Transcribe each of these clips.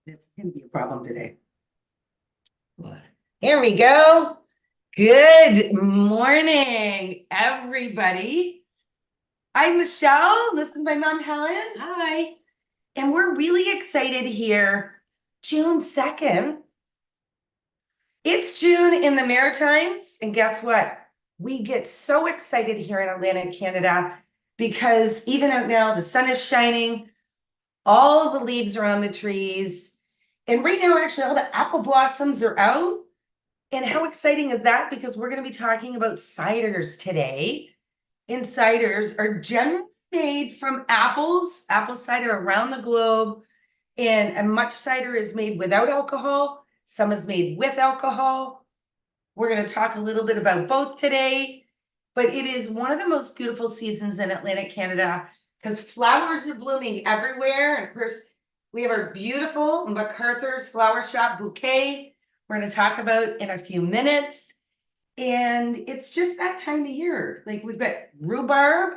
That's gonna be a problem today. Here we go. Good morning, everybody. I'm Michelle. This is my mom, Helen. Hi. And we're really excited here. June 2nd. It's June in the Maritimes. And guess what? We get so excited here in Atlantic Canada because even out now, the sun is shining. All the leaves are on the trees. And right now, actually, all the apple blossoms are out. And how exciting is that? Because we're going to be talking about ciders today. And ciders are generally made from apples, apple cider around the globe. And much cider is made without alcohol. Some is made with alcohol. We're going to talk a little bit about both today. But it is one of the most beautiful seasons in Atlantic Canada because flowers are blooming everywhere. And of course, we have our beautiful MacArthur's Flower Shop bouquet we're going to talk about in a few minutes. And it's just that time of year. Like we've got rhubarb.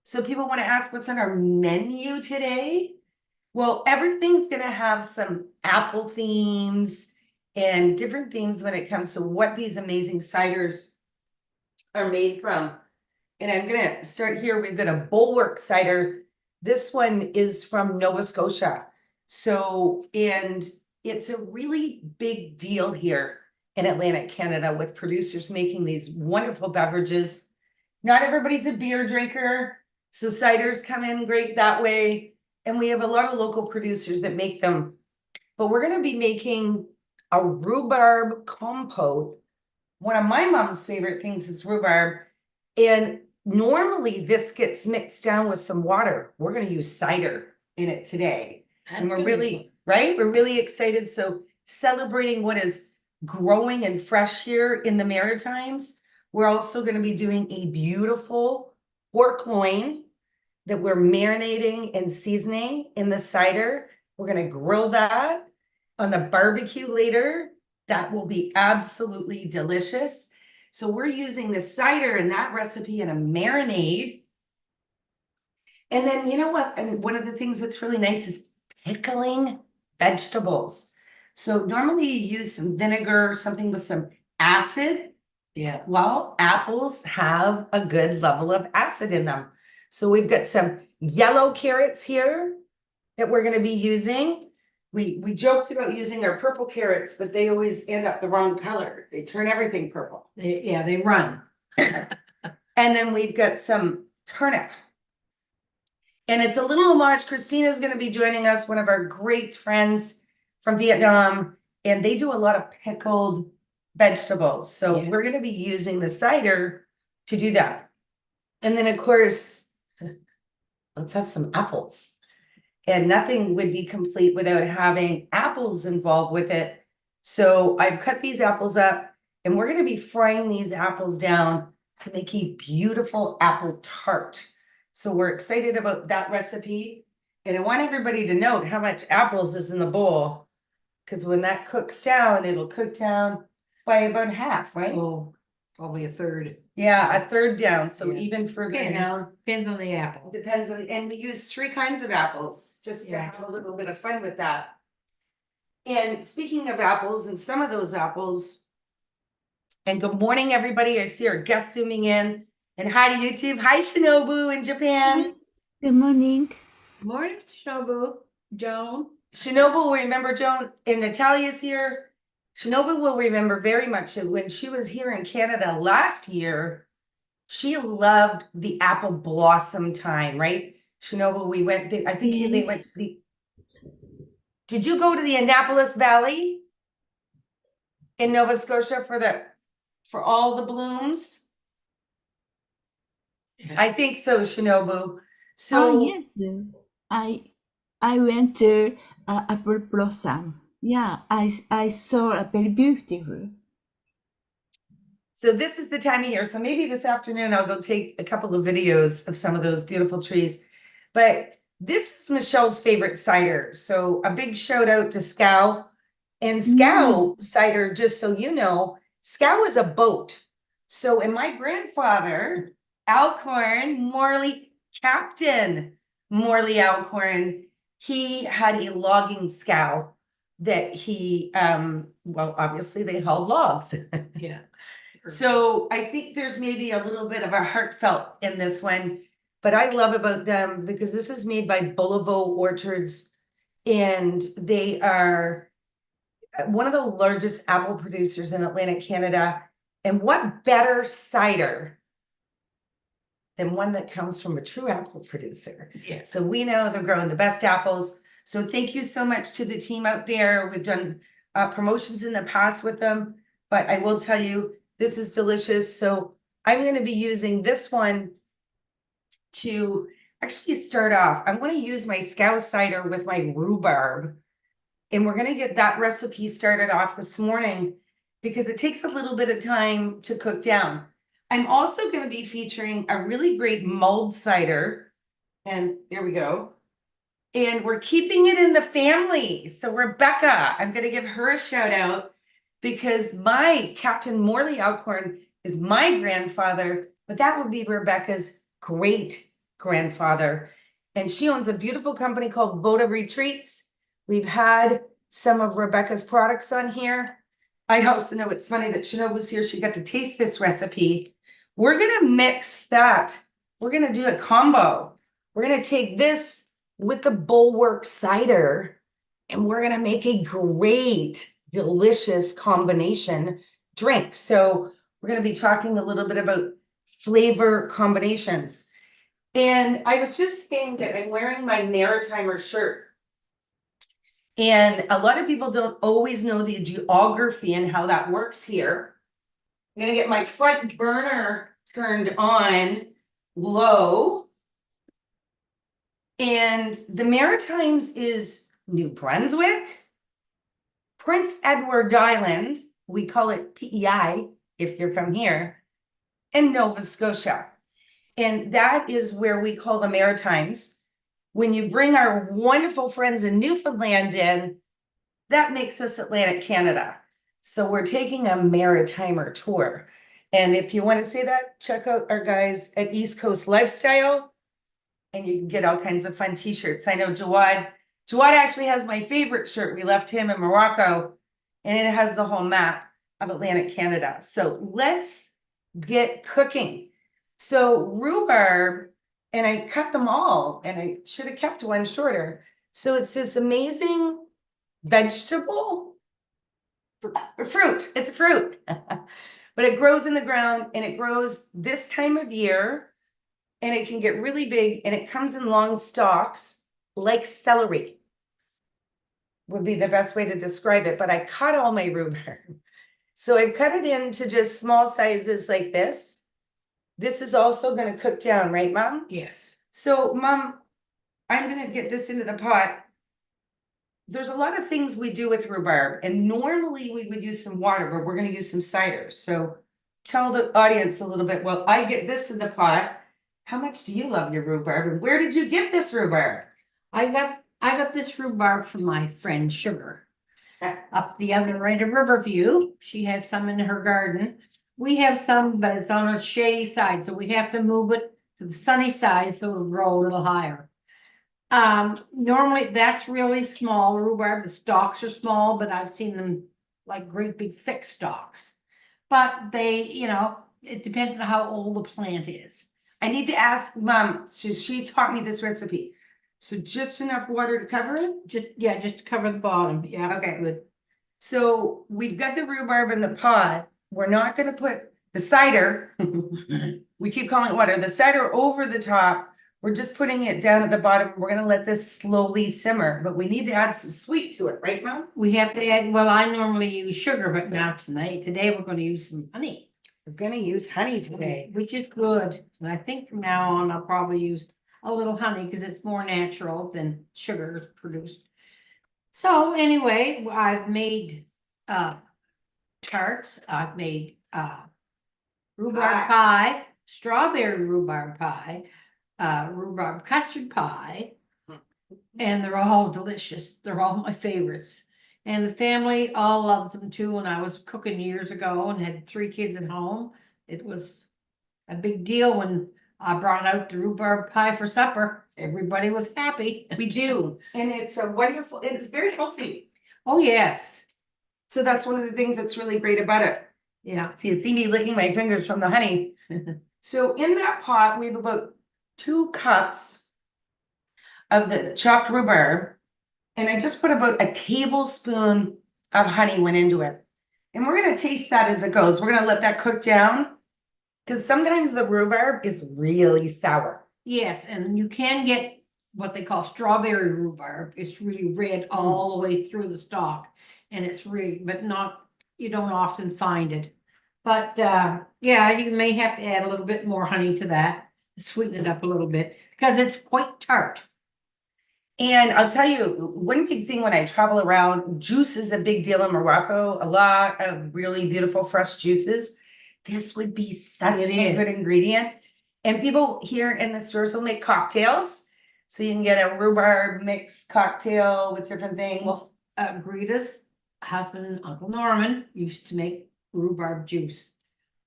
So people want to ask what's on our menu today. Well, everything's going to have some apple themes and different themes when it comes to what these amazing ciders are made from. And I'm going to start here. We've got a Bulwark cider. This one is from Nova Scotia. So, and it's a really big deal here in Atlantic Canada with producers making these wonderful beverages. Not everybody's a beer drinker, so ciders come in great that way. And we have a lot of local producers that make them. But we're going to be making a rhubarb compote. One of my mom's favorite things is rhubarb. And normally this gets mixed down with some water. We're going to use cider in it today. And we're really, right? We're really excited. So celebrating what is growing and fresh here in the Maritimes. We're also going to be doing a beautiful pork loin that we're marinating and seasoning in the cider. We're going to grill that on the barbecue later. That will be absolutely delicious. So we're using the cider in that recipe in a marinade. And then you know what? And one of the things that's really nice is pickling vegetables. So normally you use some vinegar, something with some acid. Yeah. Well, apples have a good level of acid in them. So we've got some yellow carrots here that we're going to be using. We joked about using our purple carrots, but they always end up the wrong color. They turn everything purple. They run. And then we've got some turnip. And it's a little homage. Christina's going to be joining us, one of our great friends from Vietnam. And they do a lot of pickled vegetables. So we're going to be using the cider to do that. And then, of course, let's have some apples. And nothing would be complete without having apples involved with it. So I've cut these apples up and we're going to be frying these apples down to make a beautiful apple tart. So we're excited about that recipe. And I want everybody to note how much apples is in the bowl. Because when that cooks down, it'll cook down by about half, right? Oh, probably a third. Yeah, a third down. So even for now, depends on the apple. Depends on, and we use 3 kinds of apples just to have a little bit of fun with that. And speaking of apples, and some of those apples, and good morning, everybody. I see our guest zooming in. And hi to YouTube. Hi, Shinobu in Japan. Good morning. Morning, Shinobu. Joan. Shinobu will remember Joan, and Natalia's here. Shinobu will remember very much when she was here in Canada last year, she loved the apple blossom time, right? Shinobu, we went, I think they went to the, did you go to the Annapolis Valley in Nova Scotia for all the blooms? I think so, Shinobu. So yes, I went to apple blossom. Yeah, I saw a very beautiful. So this is the time of year. So maybe this afternoon I'll go take a couple of videos of some of those beautiful trees. But this is Michelle's favorite cider. So a big shout out to SCOW. And SCOW cider, just so you know, SCOW is a boat. So and my grandfather, Alcorn, Captain Morley Alcorn, he had a logging scow. that he, well, obviously they hauled logs. Yeah. So I think there's maybe a little bit of a heartfelt in this one, but I love about them because this is made by Boulevard Orchards, and they are one of the largest apple producers in Atlantic Canada. And what better cider than one that comes from a true apple producer? Yeah. So we know they're growing the best apples. So thank you so much to the team out there. We've done promotions in the past with them, but I will tell you, this is delicious. So I'm going to be using this one to actually start off. I'm going to use my SCOW cider with my rhubarb. And we're going to get that recipe started off this morning because it takes a little bit of time to cook down. I'm also going to be featuring a really great mulled cider. And here we go. And we're keeping it in the family. So Rebecca, I'm going to give her a shout out because my Captain Morley Alcorn is my grandfather, but that would be Rebecca's great grandfather. And she owns a beautiful company called Voda Retreats. We've had some of Rebecca's products on here. I also know it's funny that Chanel was here. She got to taste this recipe. We're going to mix that. We're going to do a combo. We're going to take this with the Bulwark cider, and we're going to make a great, delicious combination drink. So we're going to be talking a little bit about flavor combinations. And I was just saying that I'm wearing my Maritimer shirt. And a lot of people don't always know the geography and how that works here. I'm going to get my front burner turned on low. And the Maritimes is New Brunswick, Prince Edward Island, we call it PEI if you're from here, and Nova Scotia. And that is where we call the Maritimes. When you bring our wonderful friends in Newfoundland in, that makes us Atlantic Canada. So we're taking a Maritimer tour. And if you want to say that, check out our guys at East Coast Lifestyle, and you can get all kinds of fun t-shirts. I know Jawad actually has my favorite shirt. We left him in Morocco, and it has the whole map of Atlantic Canada. So let's get cooking. So rhubarb, and I cut them all, and I should have kept one shorter. So it's this amazing vegetable fruit. It's a fruit, but it grows in the ground, and it grows this time of year, and it can get really big, and it comes in long stalks like celery would be the best way to describe it. But I cut all my rhubarb. So I've cut it into just small sizes like this. This is also going to cook down, right, Mom? Yes. So, Mom, I'm going to get this into the pot. There's a lot of things we do with rhubarb, and normally we would use some water, but we're going to use some cider. So tell the audience a little bit. Well, I get this in the pot. How much do you love your rhubarb, and where did you get this rhubarb? I got this rhubarb from my friend Sugar up the other end of Riverview. She has some in her garden. We have some, but it's on a shady side, so we have to move it to the sunny side so it'll grow a little higher. Normally that's really small rhubarb. The stalks are small, but I've seen them like great big thick stalks. But they, it depends on how old the plant is. I need to ask Mom. She taught me this recipe. So just enough water to cover it? Just to cover the bottom. Yeah. Okay, good. So we've got the rhubarb in the pot. We're not going to put the cider. We keep calling it water. The cider over the top. We're just putting it down at the bottom. We're going to let this slowly simmer, but we need to add some sweet to it, right, Mom? We have to add, well, I normally use sugar, but now today we're going to use some honey. We're going to use honey today. Which is good. And I think from now on, I'll probably use a little honey because it's more natural than sugar is produced. So anyway, I've made tarts. I've made rhubarb pie, strawberry rhubarb pie, rhubarb custard pie, and they're all delicious. They're all my favorites. And the family all loves them too. When I was cooking years ago and had 3 kids at home, it was a big deal when I brought out the rhubarb pie for supper. Everybody was happy. We do. And it's a wonderful, it's very healthy. Oh, yes. So that's one of the things that's really great about it. Yeah. So you see me licking my fingers from the honey. So in that pot, we have about 2 cups of the chopped rhubarb. And I just put about a tablespoon of honey went into it. And we're gonna taste that as it goes. We're gonna let that cook down. Because sometimes the rhubarb is really sour. Yes, and you can get what they call strawberry rhubarb. It's really red all the way through the stalk. And it's really, but not, you don't often find it. But yeah, you may have to add a little bit more honey to that, sweeten it up a little bit, because it's quite tart. And I'll tell you, one big thing when I travel around, juice is a big deal in Morocco. A lot of really beautiful fresh juices. This would be such It a good is. ingredient. And people here in the stores will make cocktails. So you can get a rhubarb mixed cocktail with different things. Well, Greta's husband, Uncle Norman, used to make rhubarb juice.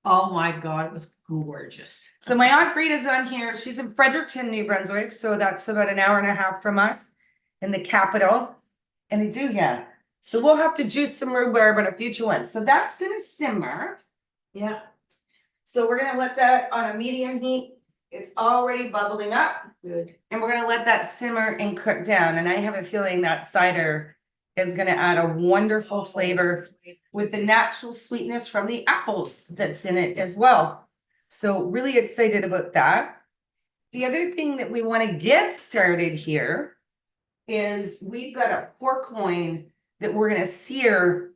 Oh my God, it was gorgeous. So my Aunt Greta's on here. She's in Fredericton, New Brunswick. So that's about an hour and a half from us in the capital. And they do, yeah. So we'll have to juice some rhubarb in a future one. So that's gonna simmer. Yeah. So we're gonna let that on a medium heat. It's already bubbling up. Good. And we're gonna let that simmer and cook down. And I have a feeling that cider is gonna add a wonderful flavor with the natural sweetness from the apples that's in it as well. So really excited about that. The other thing that we want to get started here is we've got a pork loin that we're gonna sear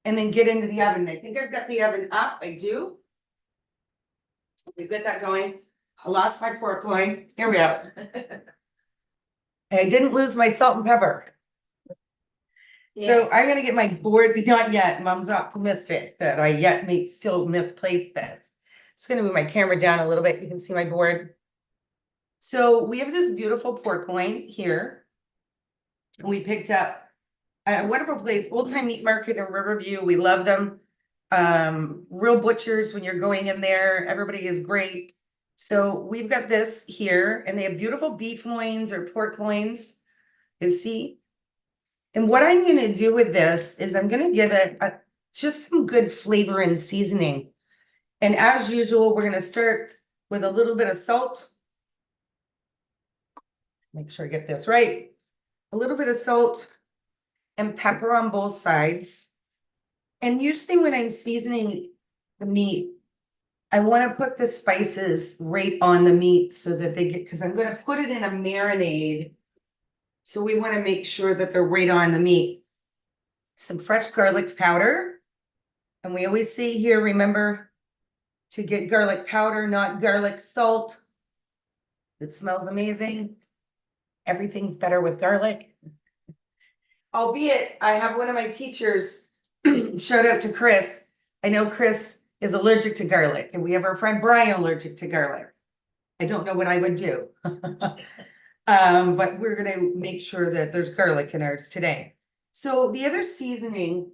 and then get into the oven. I think I've got the oven up. I do. We've got that going. I lost my pork loin. Here we are. I didn't lose my salt and pepper. So I'm gonna get my board, not yet, mom's optimistic that I yet may still misplace this. Just gonna move my camera down a little bit, you can see my board. So we have this beautiful pork loin here. We picked up at a wonderful place, Old Time Meat Market in Riverview, we love them. Real butchers when you're going in there, everybody is great. So we've got this here, and they have beautiful beef loins or pork loins, you see? And what I'm gonna do with this is I'm gonna give it just some good flavor and seasoning. And as usual, we're gonna start with a little bit of salt. Make sure I get this right. A little bit of salt and pepper on both sides. And usually when I'm seasoning the meat, I wanna put the spices right on the meat so that they get, because I'm gonna put it in a marinade. So we want to make sure that they're right on the meat. Some fresh garlic powder. And we always say here, remember to get garlic powder, not garlic salt. It smells amazing. Everything's better with garlic. Albeit, I have one of my teachers, shout out to Chris. I know Chris is allergic to garlic, and we have our friend Brian allergic to garlic. I don't know what I would do. But we're gonna make sure that there's garlic in ours today. So the other seasoning,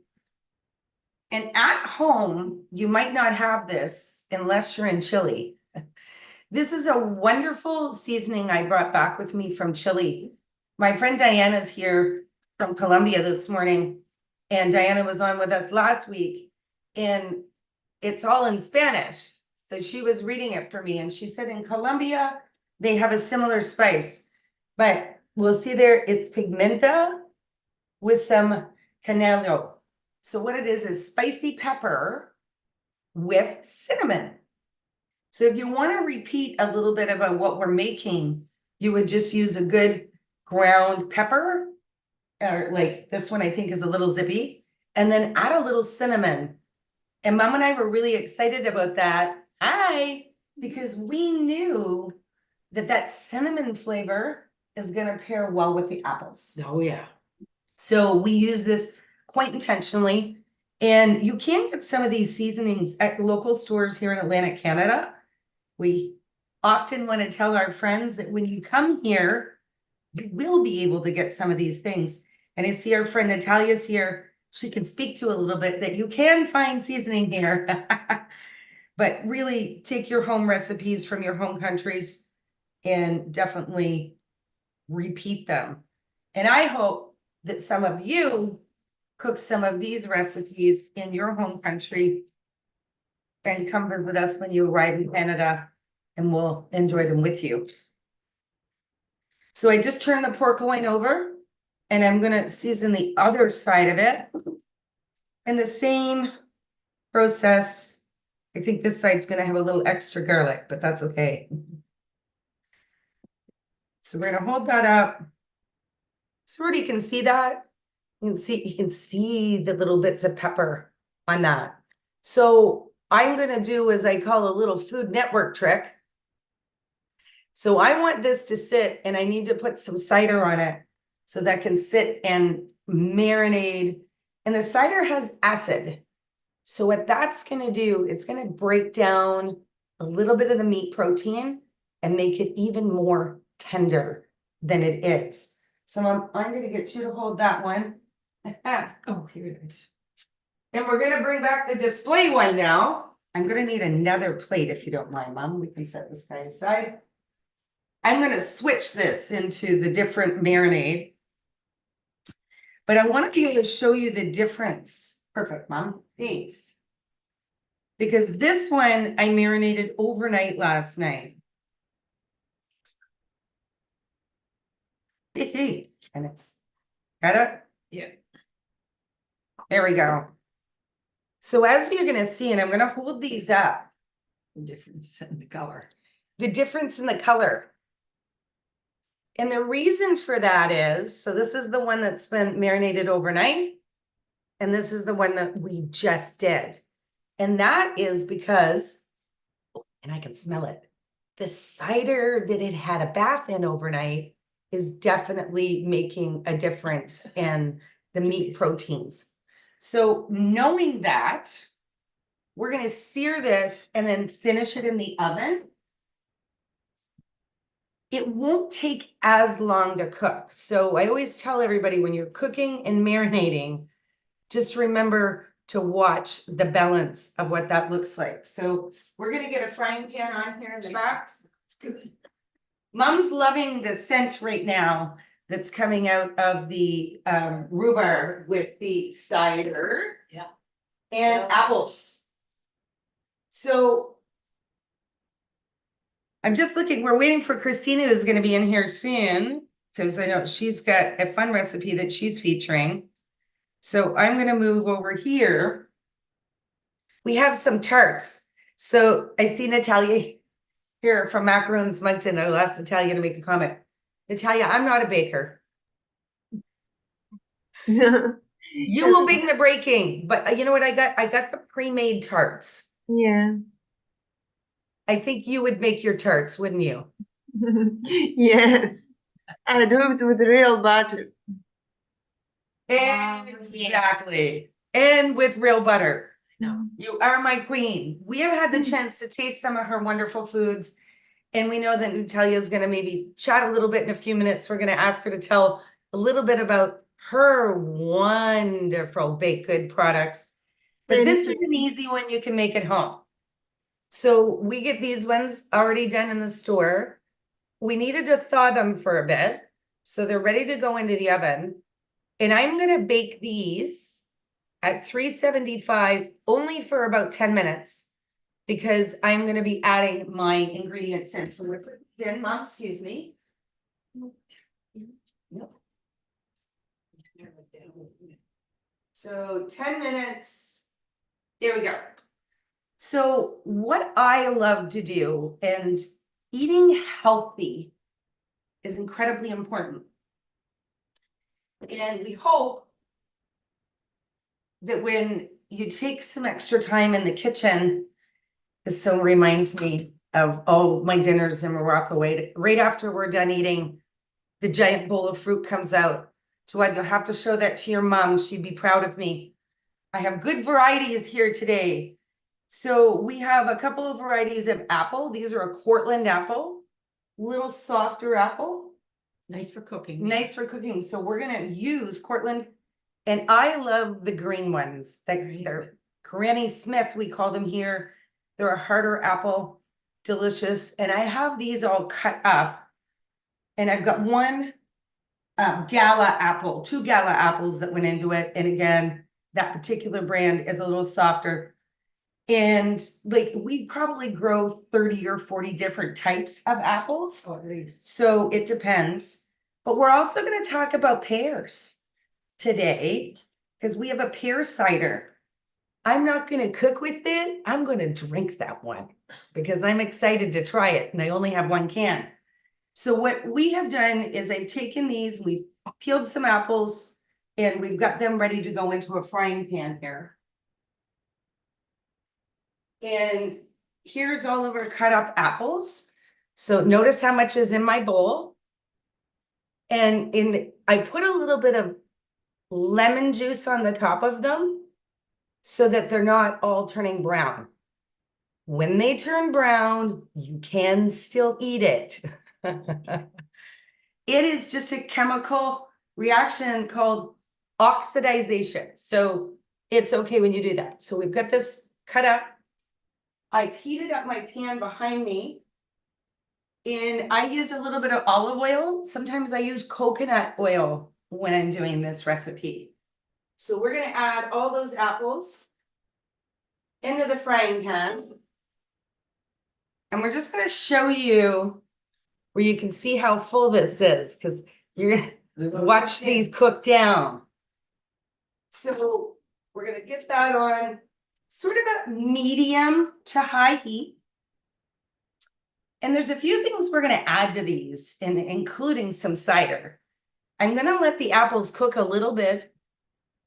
and at home, you might not have this unless you're in Chile. This is a wonderful seasoning I brought back with me from Chile. My friend Diana's here from Colombia this morning, and Diana was on with us last week, and it's all in Spanish. So she was reading it for me, and she said in Colombia, they have a similar spice. But we'll see there, it's pigmenta with some canelo. So what it is spicy pepper with cinnamon. So if you want to repeat a little bit about what we're making, you would just use a good ground pepper, or like this one I think is a little zippy, and then add a little cinnamon. And Mom and I were really excited about that. Because we knew that that cinnamon flavor is gonna pair well with the apples. Oh, yeah. So we use this quite intentionally. And you can get some of these seasonings at local stores here in Atlantic Canada. We often want to tell our friends that when you come here, you will be able to get some of these things. And I see our friend Natalia's here. She can speak to a little bit that you can find seasoning here. But really take your home recipes from your home countries and definitely repeat them. And I hope that some of you cook some of these recipes in your home country and come visit us when you arrive in Canada and we'll enjoy them with you. So I just turned the pork loin over and I'm gonna season the other side of it. And the same process. I think this side's gonna have a little extra garlic, but that's okay. So we're gonna hold that up. So you can see that. You can see the little bits of pepper on that. So I'm gonna do as I call a little Food Network trick. So I want this to sit and I need to put some cider on it so that can sit and marinate. And the cider has acid. So what that's gonna do, it's gonna break down a little bit of the meat protein and make it even more tender than it is. So I'm gonna get you to hold that one. Oh, here it is. And we're gonna bring back the display one now. I'm gonna need another plate if you don't mind, Mom. We can set this guy aside. I'm gonna switch this into the different marinade. But I want to be able to show you the difference. Perfect, Mom. Thanks. Because this one I marinated overnight last night. And it's got it? Yeah. There we go. So as you're gonna see, and I'm gonna hold these up. The difference in the color. The difference in the color. And the reason for that is, so this is the one that's been marinated overnight. And this is the one that we just did. And that is because, and I can smell it, the cider that it had a bath in overnight is definitely making a difference in the meat proteins. So knowing that, we're gonna sear this and then finish it in the oven. It won't take as long to cook. So I always tell everybody when you're cooking and marinating, just remember to watch the balance of what that looks like. So we're gonna get a frying pan on here in the box. Mom's loving the scent right now that's coming out of the rhubarb with the cider. Yeah. And apples. So I'm just looking, we're waiting for Christina who's gonna be in here soon, because I know she's got a fun recipe that she's featuring. So I'm gonna move over here. We have some tarts. So I see Natalia here from Macaroons Moncton. I'll ask Natalia to make a comment. Natalia, I'm not a baker. You will bring the breaking, but you know what I got? I got the pre-made tarts. Yeah. I think you would make your tarts, wouldn't you? Yes. I do it with real butter. Exactly. And with real butter. No. You are my queen. We have had the chance to taste some of her wonderful foods. And we know that Natalia is going to maybe chat a little bit in a few minutes. We're going to ask her to tell a little bit about her wonderful baked good products. But this is an easy one you can make at home. So we get these ones already done in the store. We needed to thaw them for a bit. So they're ready to go into the oven. And I'm going to bake these at 375 only for about 10 minutes because I'm going to be adding my ingredients in. So we're putting these in, Mom, excuse me. Yep. So 10 minutes. There we go. So what I love to do, and eating healthy is incredibly important. And we hope that when you take some extra time in the kitchen, this so reminds me of all my dinners in Morocco. Right after we're done eating, the giant bowl of fruit comes out. Joanne, you'll have to show that to your mom. She'd be proud of me. I have good varieties here today. So we have a couple of varieties of apple. These are a Cortland apple, little softer apple. Nice for cooking. Nice for cooking. So we're gonna use Cortland, and I love the green ones. They're Granny Smith, we call them here. They're a harder apple, delicious. And I have these all cut up, and I've got one gala apple, 2 gala apples that went into it. And again, that particular brand is a little softer. And like we probably grow 30 or 40 different types of apples. At least. So it depends. But we're also going to talk about pears today because we have a pear cider. I'm not going to cook with it. I'm going to drink that one because I'm excited to try it. And I only have 1 can. So what we have done is I've taken these, we've peeled some apples, and we've got them ready to go into a frying pan here. And here's all of our cut up apples. So notice how much is in my bowl. And I put a little bit of lemon juice on the top of them so that they're not all turning brown. When they turn brown, you can still eat it. It is just a chemical reaction called oxidization. So it's okay when you do that. So we've got this cut up. I've heated up my pan behind me. And I used a little bit of olive oil. Sometimes I use coconut oil when I'm doing this recipe. So we're going to add all those apples into the frying pan. And we're just going to show you where you can see how full this is because you're going to watch these cook down. So we're going to get that on sort of a medium to high heat. And there's a few things we're going to add to these, and including some cider. I'm going to let the apples cook a little bit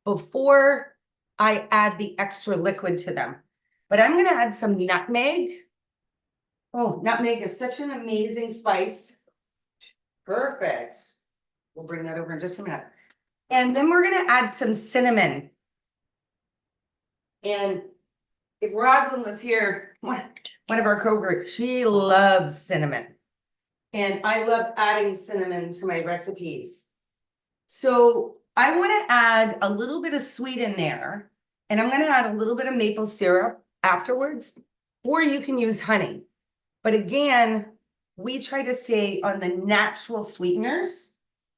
before I add the extra liquid to them. But I'm going to add some nutmeg. Oh, nutmeg is such an amazing spice. Perfect. We'll bring that over in just a minute. And then we're going to add some cinnamon. And if Rosalind was here, one of our coworkers, she loves cinnamon. And I love adding cinnamon to my recipes. So I want to add a little bit of sweet in there. And I'm going to add a little bit of maple syrup afterwards. Or you can use honey. But again, we try to stay on the natural sweeteners.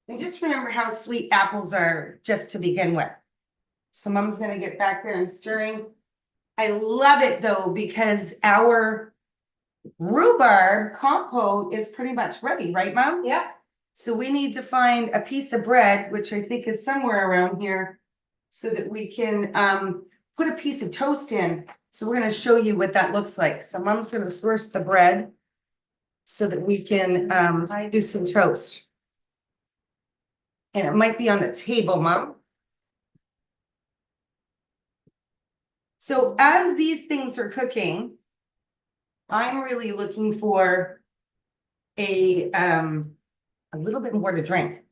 And just remember how sweet apples are just to begin with. So Mom's going to get back there and stirring. I love it though, because our rhubarb compote is pretty much ready, right, Mom? Yeah. So we need to find a piece of bread, which I think is somewhere around here, so that we can put a piece of toast in. So we're going to show you what that looks like. So Mom's going to source the bread so that we can do some toast. And it might be on the table, Mom. So as these things are cooking, I'm really looking for a little bit more to drink.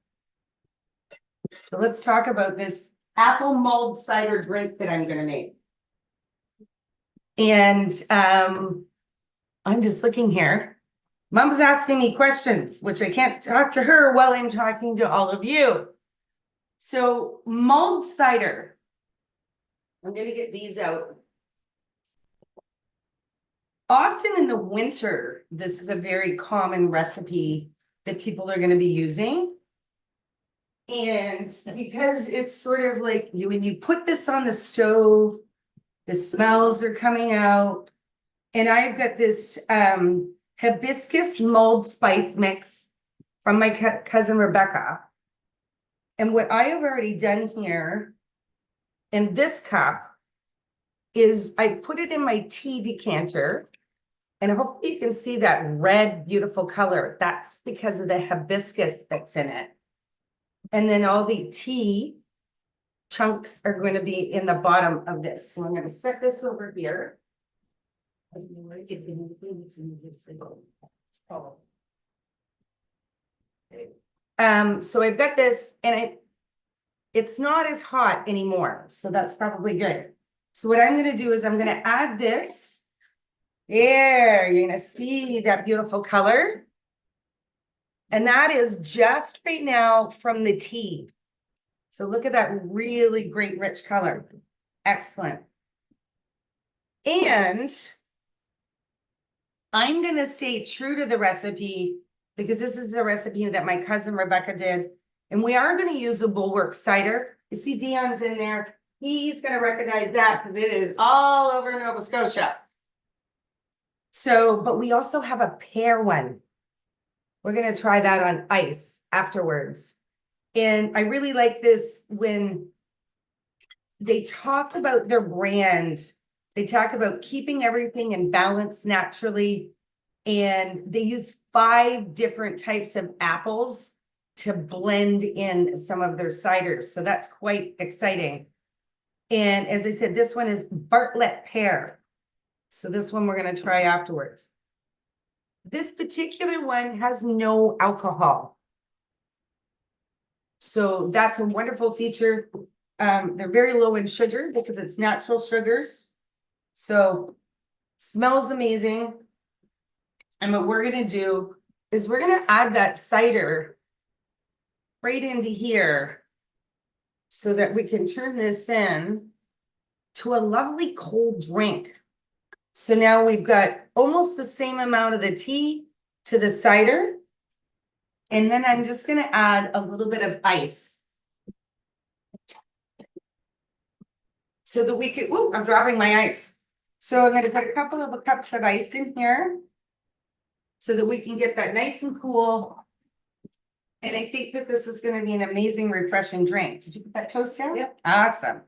So let's talk about this apple mulled cider drink that I'm going to make. And I'm just looking here. Mom's asking me questions, which I can't talk to her while I'm talking to all of you. So mulled cider. I'm going to get these out. Often in the winter, this is a very common recipe that people are going to be using. And because it's sort of like when you put this on the stove, the smells are coming out. And I've got this hibiscus mulled spice mix from my cousin Rebecca. And what I have already done here in this cup is I put it in my tea decanter. And hopefully you can see that red, beautiful color. That's because of the hibiscus that's in it. And then all the tea chunks are going to be in the bottom of this. So I'm going to set this over here. So I've got this, and it's not as hot anymore. So that's probably good. So what I'm going to do is I'm going to add this. There, you're going to see that beautiful color. And that is just right now from the tea. So look at that really great rich color. Excellent. And I'm going to stay true to the recipe because this is a recipe that my cousin Rebecca did. And we are going to use a Bulwark cider. You see Dion's in there. He's going to recognize that because it is all over Nova Scotia. So, but we also have a pear one. We're going to try that on ice afterwards. And I really like this when they talk about their brand. They talk about keeping everything in balance naturally. And they use 5 different types of apples to blend in some of their ciders. So that's quite exciting. And as I said, this one is Bartlett pear. So this one we're going to try afterwards. This particular one has no alcohol. So that's a wonderful feature. They're very low in sugar because it's natural sugars. So smells amazing. And what we're going to do is we're going to add that cider right into here so that we can turn this in to a lovely cold drink. So now we've got almost the same amount of the tea to the cider. And then I'm just going to add a little bit of ice. So that we could, ooh, I'm dropping my ice. So I'm going to put a couple of cups of ice in here so that we can get that nice and cool. And I think that this is going to be an amazing, refreshing drink. Did you put that toast down? Yep. Awesome.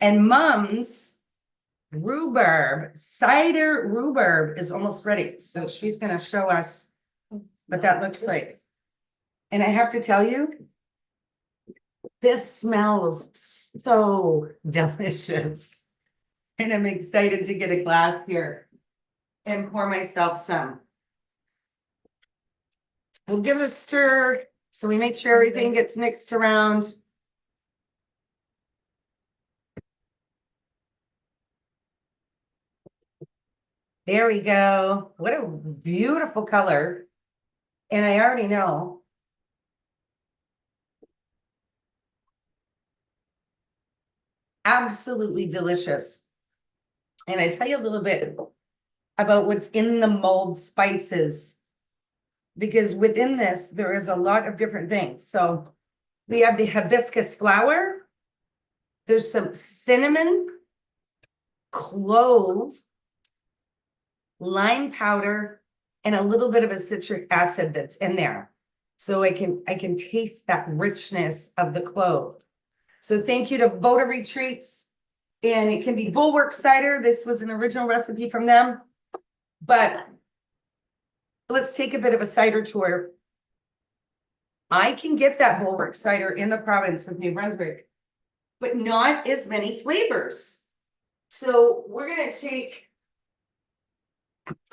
And Mom's Rhubarb Cider Rhubarb is almost ready. So she's going to show us what that looks like. And I have to tell you, this smells so delicious. And I'm excited to get a glass here and pour myself some. We'll give it a stir so we make sure everything gets mixed around. There we go. What a beautiful color. And I already know. Absolutely delicious. And I tell you a little bit about what's in the mulled spices, because within this, there is a lot of different things. So we have the hibiscus flower. There's some cinnamon, clove, lime powder, and a little bit of a citric acid that's in there. So I can taste that richness of the clove. So thank you to Voter Retreats. And it can be Bulwark cider. This was an original recipe from them. But let's take a bit of a cider tour. I can get that Bulwark cider in the province of New Brunswick, but not as many flavors. So we're going to take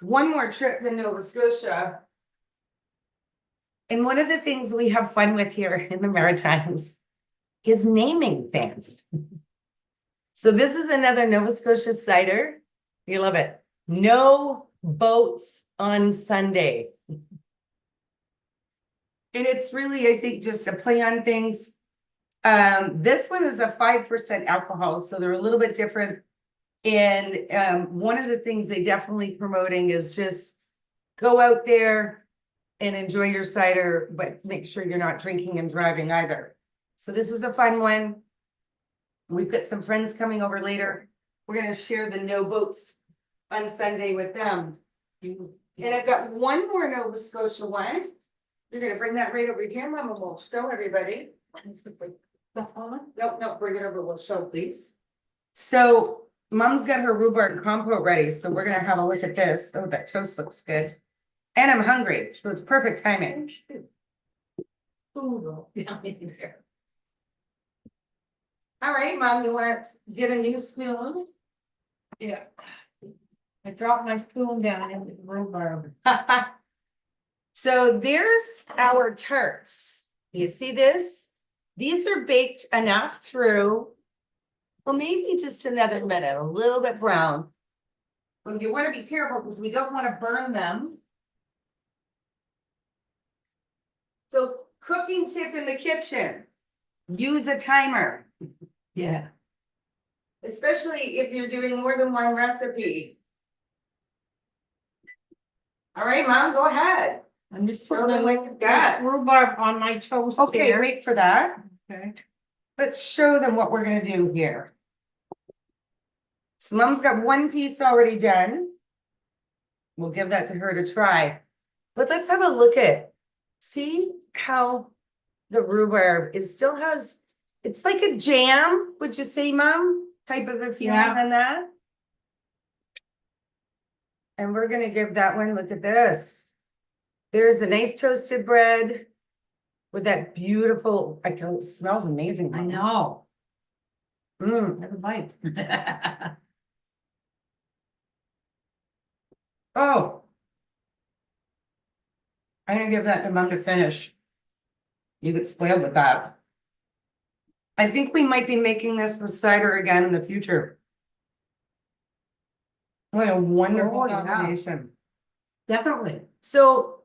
one more trip to Nova Scotia. And one of the things we have fun with here in the Maritimes is naming things. So this is another Nova Scotia cider. You love it. No boats on Sunday. And it's really, I think, just a play on things. This one is a 5% alcohol, so they're a little bit different. And one of the things they definitely promoting is just go out there and enjoy your cider, but make sure you're not drinking and driving either. So this is a fun one. We've got some friends coming over later. We're going to share the no boats on Sunday with them. And I've got one more Nova Scotia one. You're going to bring that right over here, Mama. We'll show everybody. No, bring it over. We'll show, please. So Mom's got her rhubarb compote ready. So we're going to have a look at this. Oh, that toast looks good. And I'm hungry. So it's perfect timing. All right, Mom, you want to get a new spoon? Yeah. I dropped my spoon down in the rhubarb. So there's our tarts. You see this? These are baked enough through, well, maybe just another minute, a little bit brown. But you want to be careful because we don't want to burn them. So cooking tip in the kitchen, use a timer. Yeah. Especially if you're doing more than one recipe. All right, Mom, go ahead. I'm just Oh, putting look at that. rhubarb on my toast Okay, there. wait for that. Okay. Let's show them what we're gonna do here. So Mom's got one piece already done. We'll give that to her to try. But let's have a look at, see how the rhubarb is still has, it's like a jam, would you say, Mom? Type of a feeling Yeah. on that. And we're gonna give that one, look at this. There's a nice toasted bread with that beautiful, I can, it smells amazing. I Mom. know. Mm. Have a bite. Oh. I'm gonna give that to Mom to finish. You get spoiled with that. I think we might be making this with cider again in the future. What a wonderful Oh, yeah. combination. Definitely. So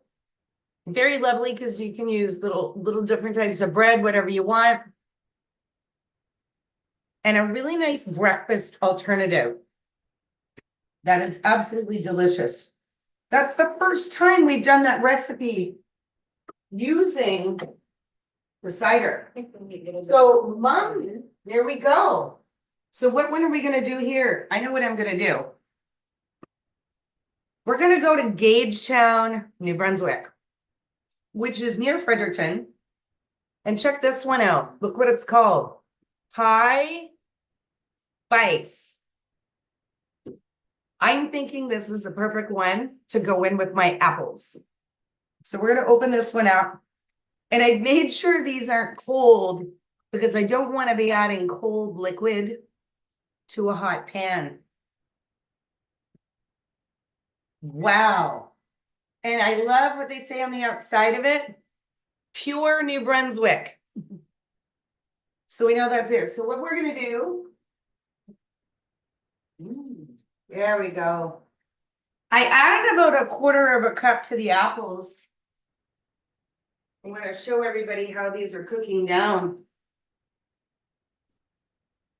very lovely because you can use little different types of bread, whatever you want. And a really nice breakfast alternative. That is absolutely delicious. That's the first time we've done that recipe using the cider. So Mom, there we go. So what are we gonna do here? I know what I'm gonna do. We're gonna go to Gagetown, New Brunswick, which is near Fredericton. And check this one out. Look what it's called. Pie Spice. I'm thinking this is the perfect one to go in with my apples. So we're gonna open this one up. And I've made sure these aren't cold because I don't want to be adding cold liquid to a hot pan. Wow. And I love what they say on the outside of it. Pure New Brunswick. So we know that's there. So what we're gonna do. There we go. I added about a quarter of a cup to the apples. I'm gonna show everybody how these are cooking down.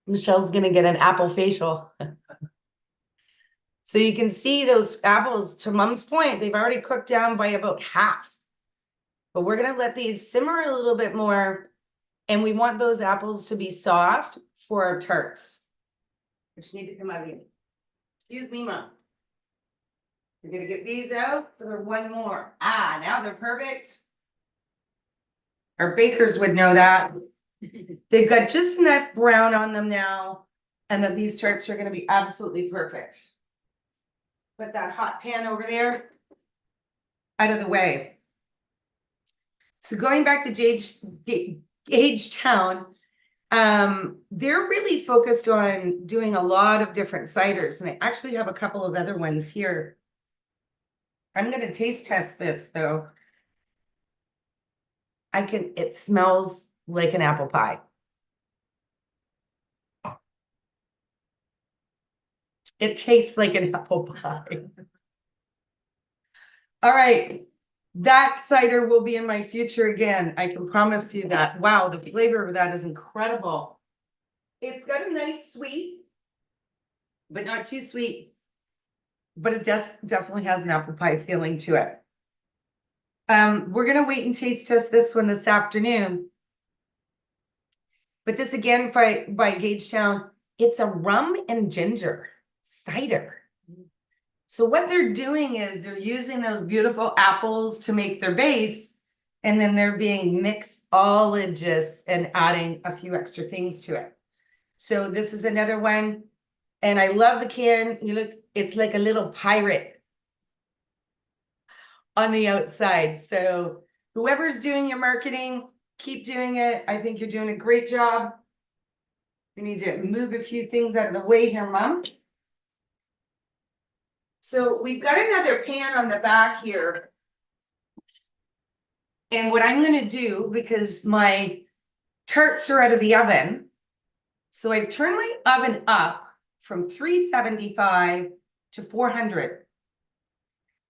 Michelle's gonna get an apple facial. So you can see those apples, to Mom's point, they've already cooked down by about half. But we're gonna let these simmer a little bit more. And we want those apples to be soft for our tarts. Which need to come out of here. Excuse me, Mom. We're gonna get these out for the one more. Ah, now they're perfect. Our bakers would know that. They've got just enough brown on them now, and that these tarts are gonna be absolutely perfect. Put that hot pan over there, out of the way. So going back to Gagetown, they're really focused on doing a lot of different ciders, and I actually have a couple of other ones here. I'm gonna taste test this though. It smells like an apple pie. It tastes like an apple pie. All right, that cider will be in my future again. I can promise you that. Wow, the flavor of that is incredible. It's got a nice sweet, but not too sweet. But it definitely has an apple pie feeling to it. We're gonna wait and taste test this one this afternoon. But this again by Gagetown, it's a rum and ginger cider. So what they're doing is they're using those beautiful apples to make their base, and then they're being mixologist and adding a few extra things to it. So this is another one, and I love the can. You look, it's like a little pirate on the outside. So whoever's doing your marketing, keep doing it. I think you're doing a great job. We need to move a few things out of the way here, Mom. So we've got another pan on the back here. And what I'm gonna do, because my tarts are out of the oven, so I've turned my oven up from 375 to 400.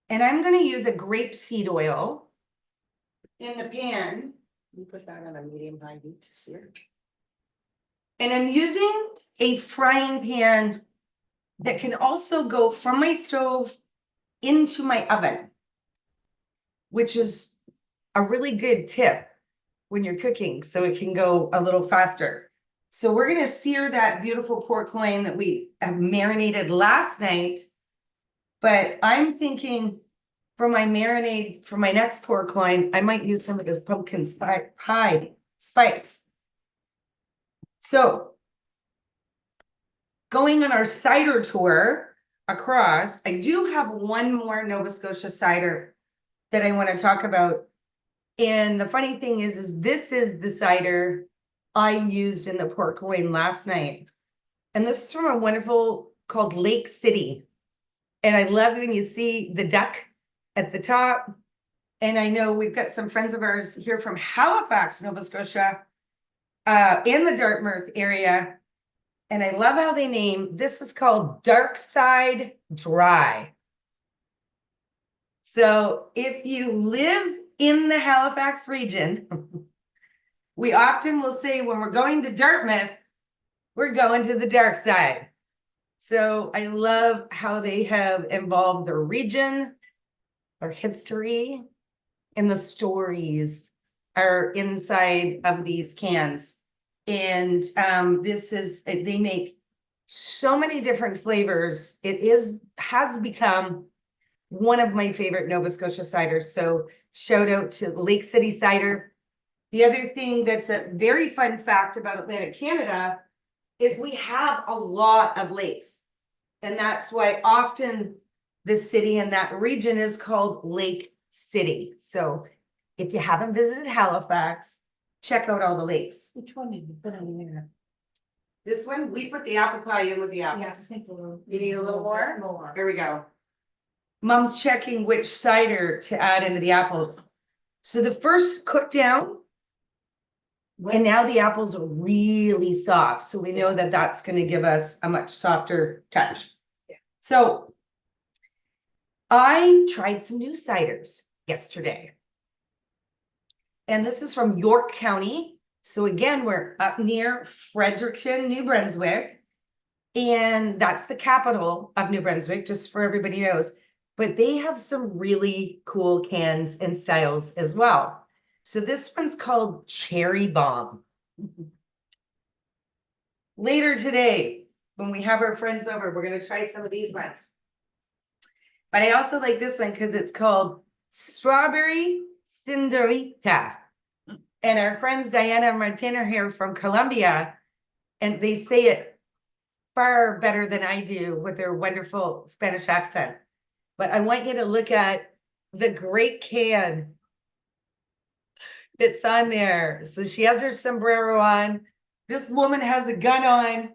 And I'm gonna use a grapeseed oil in the pan. Let me put that on a medium high heat to sear. And I'm using a frying pan that can also go from my stove into my oven. which is a really good tip when you're cooking, so it can go a little faster. So we're gonna sear that beautiful pork loin that we have marinated last night. But I'm thinking for my marinade, for my next pork loin, I might use some of this pumpkin pie spice. So going on our cider tour across, I do have one more Nova Scotia cider that I want to talk about. And the funny thing is this is the cider I used in the pork loin last night. And this is from a wonderful called Lake City. And I love when you see the duck at the top. And I know we've got some friends of ours here from Halifax, Nova Scotia, in the Dartmouth area. And I love how they name, this is called Dark Side Dry. So if you live in the Halifax region, we often will say when we're going to Dartmouth, we're going to the dark side. So I love how they have involved their region, their history, and the stories are inside of these cans. And they make so many different flavors. It has become one of my favorite Nova Scotia ciders. So shout out to Lake City Cider. The other thing that's a very fun fact about Atlantic Canada is we have a lot of lakes. And that's why often the city in that region is called Lake City. So if you haven't visited Halifax, check out all the lakes. Which one did you put in there? This one, we put the apple pie in with the apples. Yeah, I think a little. You need a little more? More. Here we go. Mom's checking which cider to add into the apples. So the first cook down, and now the apples are really soft. So we know that that's going to give us a much softer touch. Yeah. So I tried some new ciders yesterday. And this is from York County. So again, we're up near Fredericton, New Brunswick. And that's the capital of New Brunswick, just for everybody knows. But they have some really cool cans and styles as well. So this one's called Cherry Bomb. Later today, when we have our friends over, we're going to try some of these ones. But I also like this one because it's called Strawberry Cinderita. And our friends Diana and Martin are here from Colombia, and they say it far better than I do with their wonderful Spanish accent. But I want you to look at the great can that's on there. So she has her sombrero on. This woman has a gun on,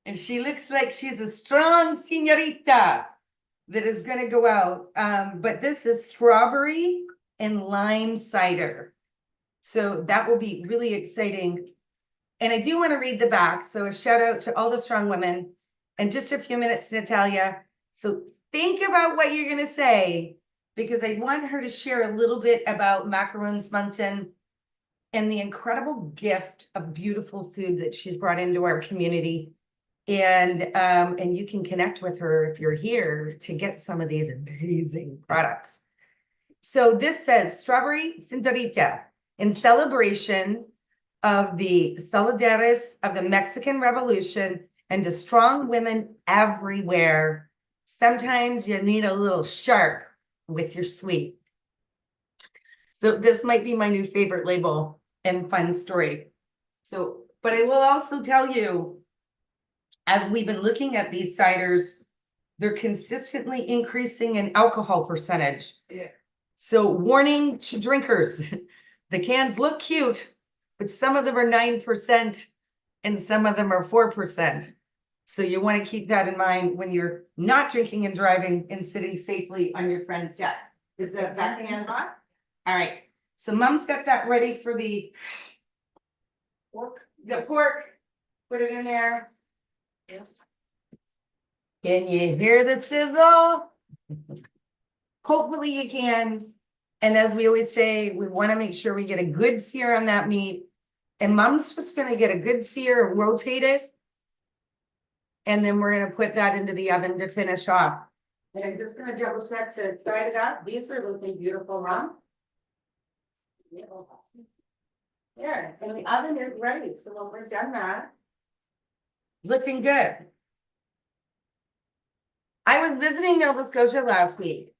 and she looks like she's a strong señorita that is going to go out. But this is strawberry and lime cider. So that will be really exciting. And I do want to read the back. So a shout out to all the strong women. And just a few minutes, Natalia. So think about what you're going to say, because I want her to share a little bit about Macaroons Mountain and the incredible gift of beautiful food that she's brought into our community. And you can connect with her if you're here to get some of these amazing products. So this says Strawberry Cinderita, in celebration of the Ciders of the Mexican Revolution and to strong women everywhere. Sometimes you need a little sharp with your sweet. So this might be my new favorite label and fun story. So, but I will also tell you, as we've been looking at these ciders, they're consistently increasing in alcohol percentage. Yeah. So warning to drinkers, the cans look cute, but some of them are 9% and some of them are 4%. So you want to keep that in mind when you're not drinking and driving and sitting safely on your friend's deck. Is that back hand hot? All right. So Mom's got that ready for the pork. The pork. Put it in there. Yeah. Can you hear the sizzle? Hopefully you can. And as we always say, we want to make sure we get a good sear on that meat. And Mom's just going to get a good sear, rotate it. And then we're going to put that into the oven to finish off. And I'm just gonna double check to side it up. These are looking beautiful, huh? There, and the oven is ready, so when we're done that. Looking good. I was visiting Nova Scotia last week.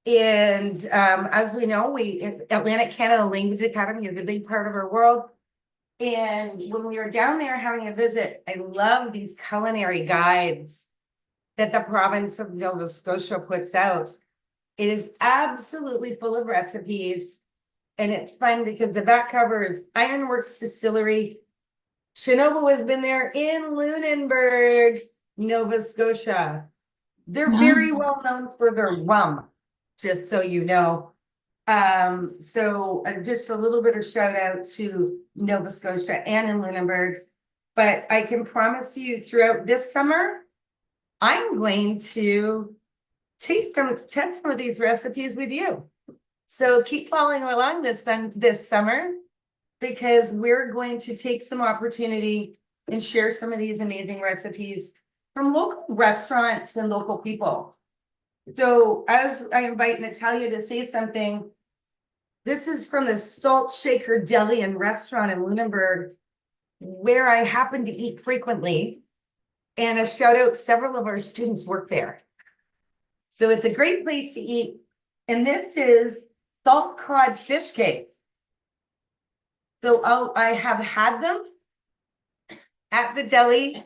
And as we know, Atlantic Canada Language Academy is a big part of our world. And when we were down there having a visit, I love these culinary guides that the province of Nova Scotia puts out. It is absolutely full of recipes. And it's fun because the back cover is Ironworks Distillery. Chernobyl has been there in Lunenburg, Nova Scotia. They're very well known for their rum, just so you know. So just a little bit of shout out to Nova Scotia and in Lunenburg. But I can promise you throughout this summer, I'm going to test some of these recipes with you. So keep following along this summer, because we're going to take some opportunity and share some of these amazing recipes from local restaurants and local people. So as I invite Natalia to say something, this is from the Salt Shaker Deli and Restaurant in Lunenburg, where I happen to eat frequently. And a shout out, several of our students work there. So it's a great place to eat. And this is salt cod fish cakes. So I have had them at the deli.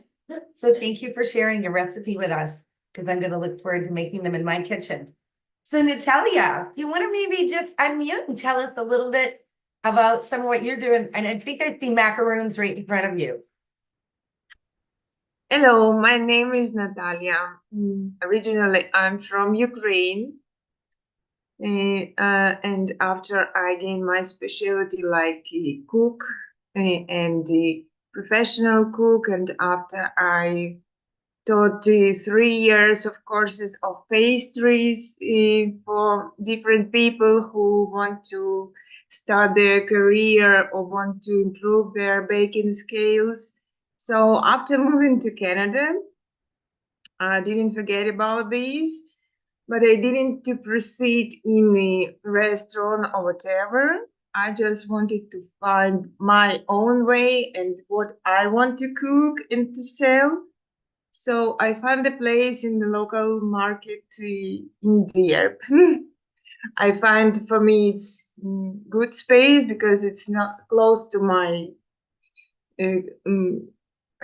So thank you for sharing your recipe with us, because I'm going to look forward to making them in my kitchen. So Natalia, you want to maybe just unmute and tell us a little bit about some of what you're doing? And I think I see macaroons right in front of you. Hello, my name is Natalia. Originally, I'm from Ukraine. And after I gained my specialty like cook and the professional cook, and after I taught 3 years of courses of pastries for different people who want to start their career or want to improve their baking skills. So after moving to Canada, I didn't forget about these, but I didn't to proceed in a restaurant or whatever. I just wanted to find my own way and what I want to cook and to sell. So I found a place in the local market in Dieppe. I find for me it's good space because it's not close to my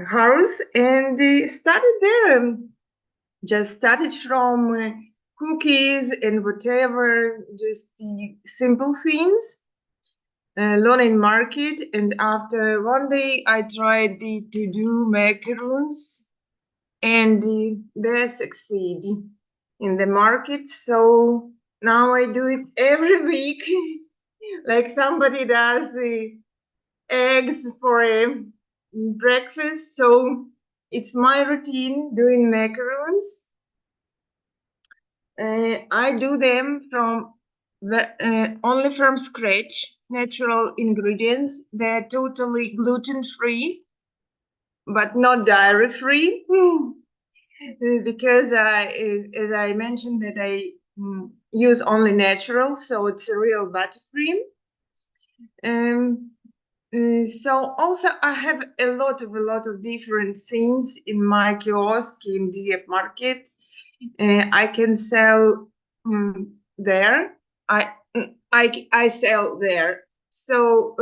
house, and started there. Just started from cookies and whatever, just the simple things. Learn in market, and after one day I tried to do macaroons, and they succeed in the market. So now I do it every week, like somebody does eggs for a breakfast. So it's my routine doing macaroons. I do them from only from scratch, natural ingredients. They're totally gluten-free, but not dairy-free. Because as I mentioned, that I use only natural, so it's a real buttercream. So also I have a lot of different things in my kiosk in the market. I can sell there. I sell there. So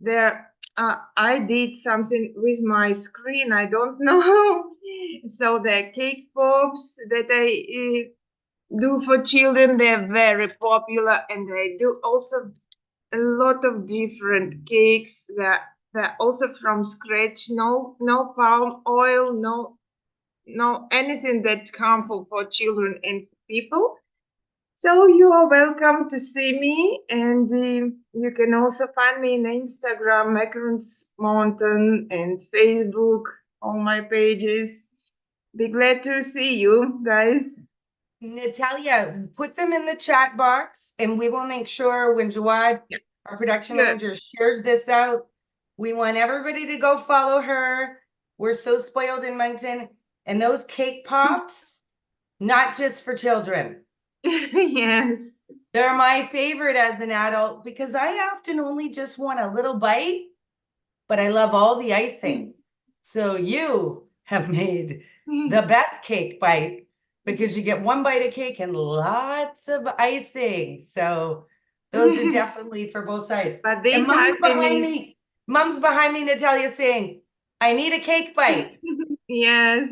there I did something with my screen. I don't know. So the cake pops that I do for children, they're very popular, and I do also a lot of different cakes that also from scratch. No palm oil, no anything that's harmful for children and people. So you are welcome to see me, and you can also find me in Instagram, Macarons Mountain, and Facebook, all my pages. Be glad to see you guys. Natalia, put them in the chat box, and we will make sure when Jawad, our production manager, shares this out. We want everybody to go follow her. We're so spoiled in Moncton. And those cake pops, not just for children. Yes. They're my favorite as an adult because I often only just want a little bite, but I love all the icing. So you have made the best cake bite because you get one bite of cake and lots of icing. So those are definitely for both sides. But this And mom's icing behind is, me. Mom's behind me, Natalia, saying, I need a cake bite. yes,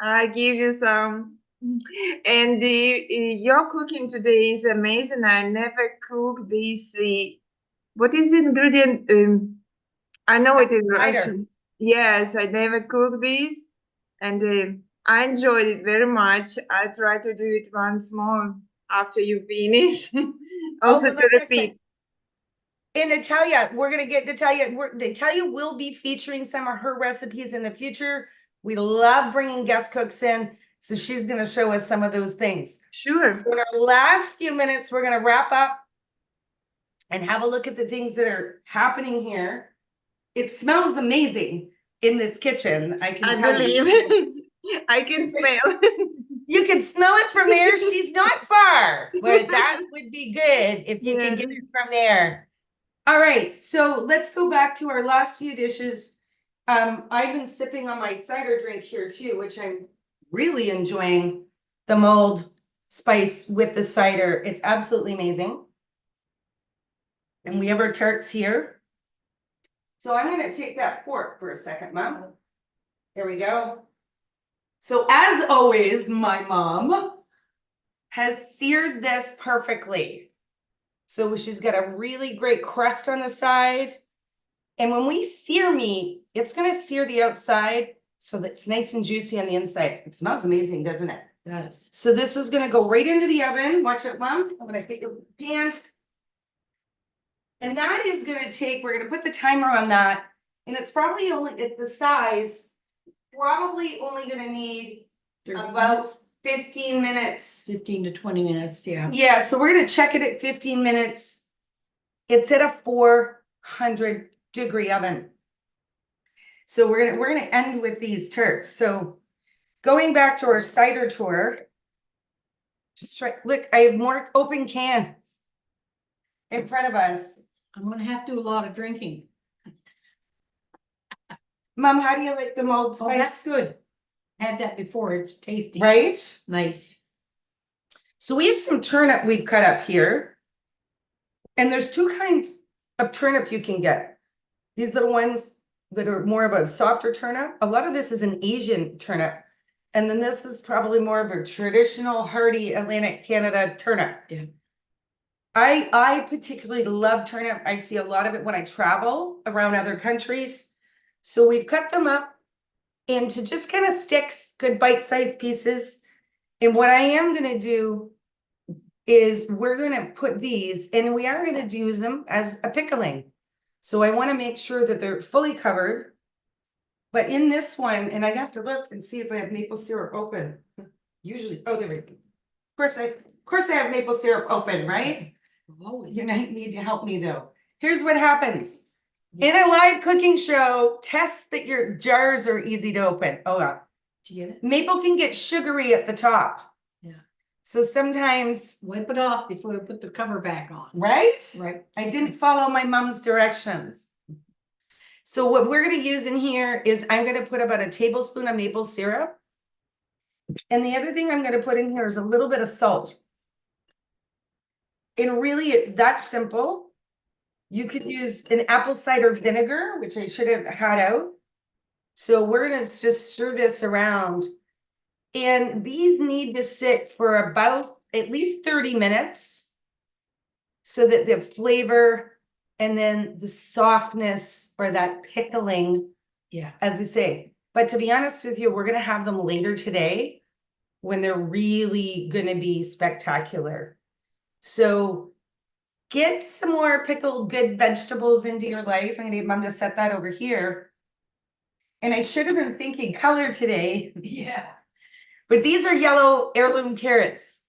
I give you some. And your cooking today is amazing. I never cooked this. What is the ingredient? I know it is Cider. Russian. Yes, I never cooked this, and I enjoyed it very much. I try to do it once more after you finish, also well, to that's repeat. And Natalia, we're gonna get Natalia. Natalia will be featuring some of her recipes in the future. We love bringing guest cooks in, so she's gonna show us some of those things. Sure. So in our last few minutes, we're gonna wrap up and have a look at the things that are happening here. It smells amazing in this kitchen. I can I tell believe you. I can smell. You can smell it from there. She's not far, but that would be good if you can get it from there. All right, so let's go back to our last few dishes. I've been sipping on my cider drink here too, which I'm really enjoying the mulled spice with the cider. It's absolutely amazing. And we have our tarts here. So I'm gonna take that fork for a second, Mom. There we go. So as always, my mom has seared this perfectly. So she's got a really great crust on the side. And when we sear meat, it's gonna sear the outside so that it's nice and juicy on the inside. It smells amazing, doesn't it? It does. So this is gonna go right into the oven. Watch it, Mom. I'm gonna take a pan. And that is gonna take, we're gonna put the timer on that. And it's probably only at the size, probably only gonna need about 15 minutes. 15 to 20 minutes, yeah. Yeah, so we're gonna check it at 15 minutes. It's at a 400-degree oven. So we're gonna end with these tarts. So going back to our cider tour, just try, look, I have more open cans in front of us. I'm gonna have to do a lot of drinking. Mom, how do you like the mulled Oh, that's spice? good. Had that before, it's tasty. Right? Nice. So we have some turnip we've cut up here. And there's two kinds of turnip you can get. These little ones that are more of a softer turnip. A lot of this is an Asian turnip. And then this is probably more of a traditional hardy Atlantic Canada turnip. Yeah. I particularly love turnip. I see a lot of it when I travel around other countries. So we've cut them up into just kind of sticks, good bite-sized pieces. And what I am gonna do is we're gonna put these, and we are gonna use them as a pickling. So I wanna make sure that they're fully covered. But in this one, and I have to look and see if I have maple syrup open. Usually, oh, there we go. Of course I have maple syrup open, right? Always. You need to help me though. Here's what happens. In a live cooking show, test that your jars are easy to open. Oh, yeah. Did you get it? Maple can get sugary at the top. Yeah. So sometimes, Wipe it off before you put the cover back on. right? Right. I didn't follow my mom's directions. So what we're gonna use in here is I'm gonna put about a tablespoon of maple syrup. And the other thing I'm gonna put in here is a little bit of salt. And really, it's that simple. You could use an apple cider vinegar, which I should have had out. So we're gonna just stir this around. And these need to sit for about at least 30 minutes so that the flavor and then the softness or that pickling, Yeah. as I say. But to be honest with you, we're gonna have them later today when they're really gonna be spectacular. So get some more pickled good vegetables into your life. I'm gonna get Mom to set that over here. And I should have been thinking color today. Yeah. But these are yellow heirloom carrots.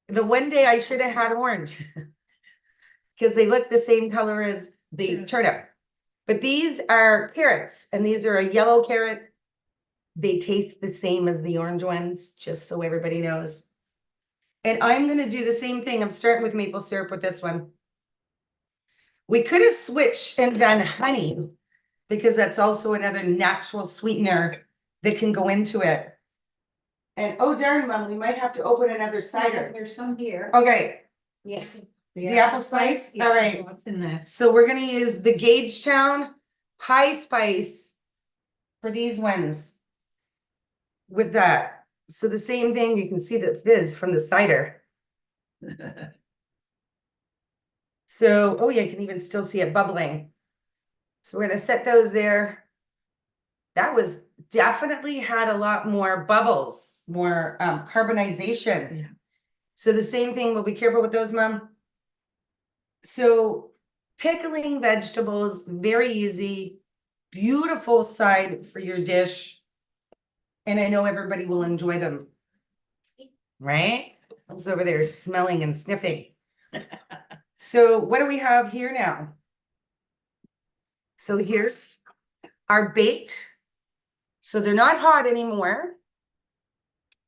The one day I should have had orange because they look the same color as the turnip. But these are carrots, and these are a yellow carrot. They taste the same as the orange ones, just so everybody knows. And I'm gonna do the same thing. I'm starting with maple syrup with this one. We could have switched and done honey, because that's also another natural sweetener that can go into it. And oh darn, Mom, we might have to open another cider. There's some here. Okay, Yes. the apple spice, Yeah, all right. What's in that? So we're gonna use the Gagetown pie spice for these ones. With that, so the same thing, you can see the fizz from the cider. So, oh yeah, you can even still see it bubbling. So we're gonna set those there. That was definitely had a lot more bubbles, more carbonization. Yeah. So the same thing, we'll be careful with those, Mom. So pickling vegetables, very easy, beautiful side for your dish. And I know everybody will enjoy them. Right? I was over there smelling and sniffing. So what do we have here now? So here's our baked. So they're not hot anymore.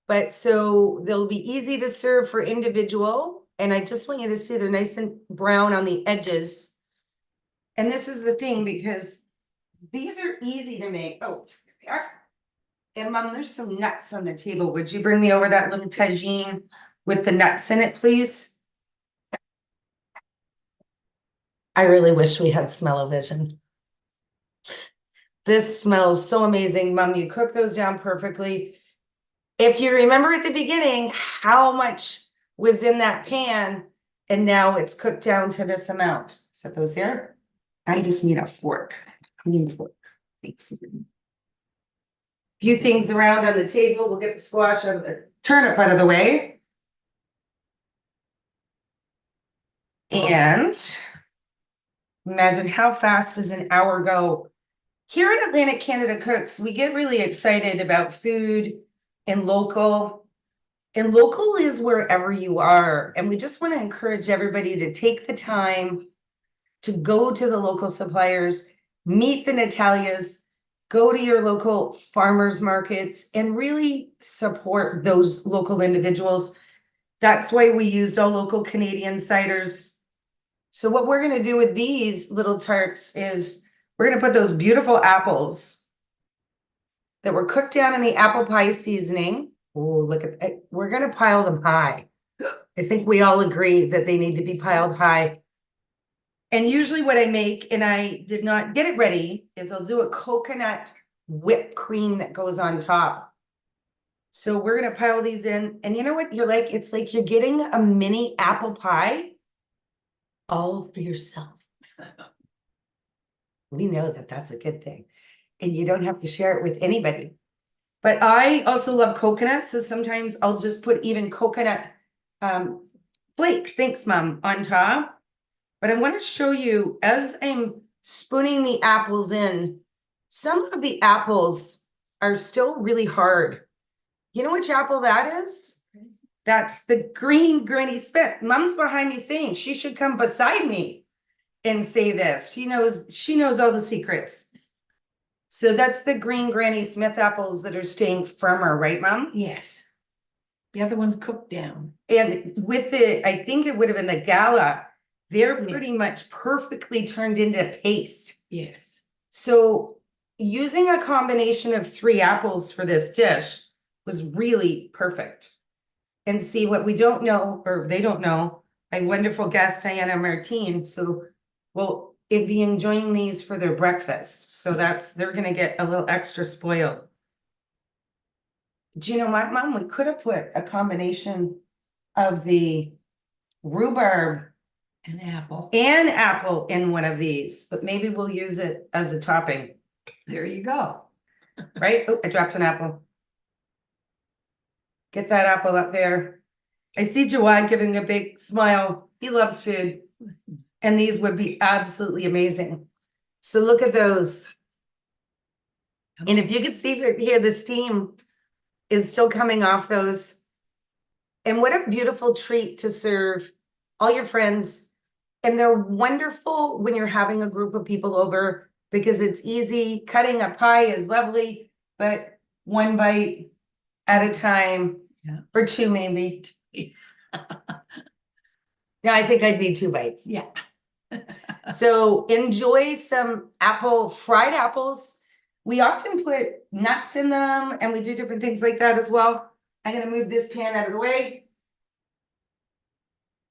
But so they'll be easy to serve for individual. And I just want you to see they're nice and brown on the edges. And this is the thing, because these are easy to make. Oh, here they are. And Mom, there's some nuts on the table. Would you bring me over that little tagine with the nuts in it, please? I really wish we had smell-o-vision. This smells so amazing, Mom. You cook those down perfectly. If you remember at the beginning, how much was in that pan, and now it's cooked down to this amount. Set those there. I just need a fork, clean fork. Thanks. Few things around on the table. We'll get the squash out of the turnip out of the way. And imagine how fast does an hour go? Here at Atlantic Canada Cooks, we get really excited about food and local. And local is wherever you are. And we just want to encourage everybody to take the time to go to the local suppliers, meet the Natalias, go to your local farmers markets, and really support those local individuals. That's why we used all local Canadian ciders. So what we're going to do with these little tarts is we're going to put those beautiful apples that were cooked down in the apple pie seasoning. Oh, look at that. We're going to pile them high. I think we all agree that they need to be piled high. And usually what I make, and I did not get it ready, is I'll do a coconut whipped cream that goes on top. So we're going to pile these in. And you know what? You're like, it's like you're getting a mini apple pie all for yourself. We know that that's a good thing. And you don't have to share it with anybody. But I also love coconut. So sometimes I'll just put even coconut flakes, thanks, Mom, on top. But I want to show you, as I'm spooning the apples in, some of the apples are still really hard. You know which apple that is? That's the green Granny Smith. Mom's behind me saying she should come beside me and say this. She knows all the secrets. So that's the green Granny Smith apples that are staying firmer, right, Mom? Yes. The other one's cooked down. And with the, I think it would have been the Gala, they're pretty Yes. much perfectly turned into paste. Yes. So using a combination of 3 apples for this dish was really perfect. And see, what we don't know, or they don't know, my wonderful guest, Diana Martine, so will be enjoying these for their breakfast. So they're gonna get a little extra spoiled. Do you know what, Mom? We could have put a combination of the rhubarb An apple. and apple in one of these, but maybe we'll use it as a topping, There you go. right? Oh, I dropped an apple. Get that apple up there. I see Jawad giving a big smile. He loves food. And these would be absolutely amazing. So look at those. And if you could see here, the steam is still coming off those. And what a beautiful treat to serve all your friends. And they're wonderful when you're having a group of people over, because it's easy. Cutting a pie is lovely, but one bite at a time, Yeah. or two maybe. Yeah, I think I'd need 2 bites. Yeah. So enjoy some fried apples. We often put nuts in them and we do different things like that as well. I'm gonna move this pan out of the way.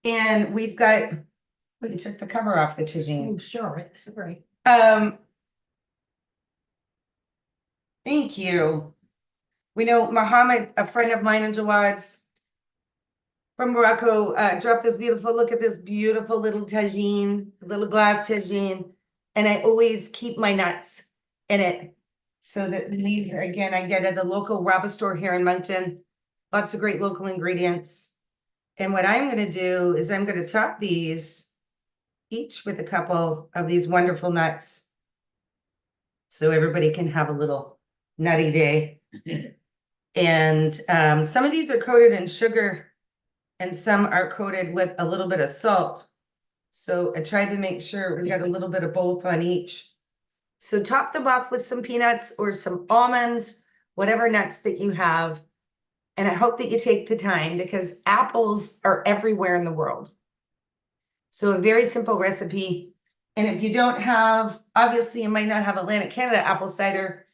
And we took the cover off the tagine. Oh, sure, it's great. Thank you. We know Mohammed, a friend of mine in Jawad's from Morocco, dropped this look at this beautiful little tagine, little glass tagine. And I always keep my nuts in it. So that these, again, I get at a local Raba store here in Moncton. Lots of great local ingredients. And what I'm gonna do is I'm gonna top these each with a couple of these wonderful nuts. So everybody can have a little nutty day. And some of these are coated in sugar and some are coated with a little bit of salt. So I tried to make sure we got a little bit of both on each. So top them off with some peanuts or some almonds, whatever nuts that you have. And I hope that you take the time because apples are everywhere in the world. So a very simple recipe. And if you don't have, obviously you might not have Atlantic Canada apple cider,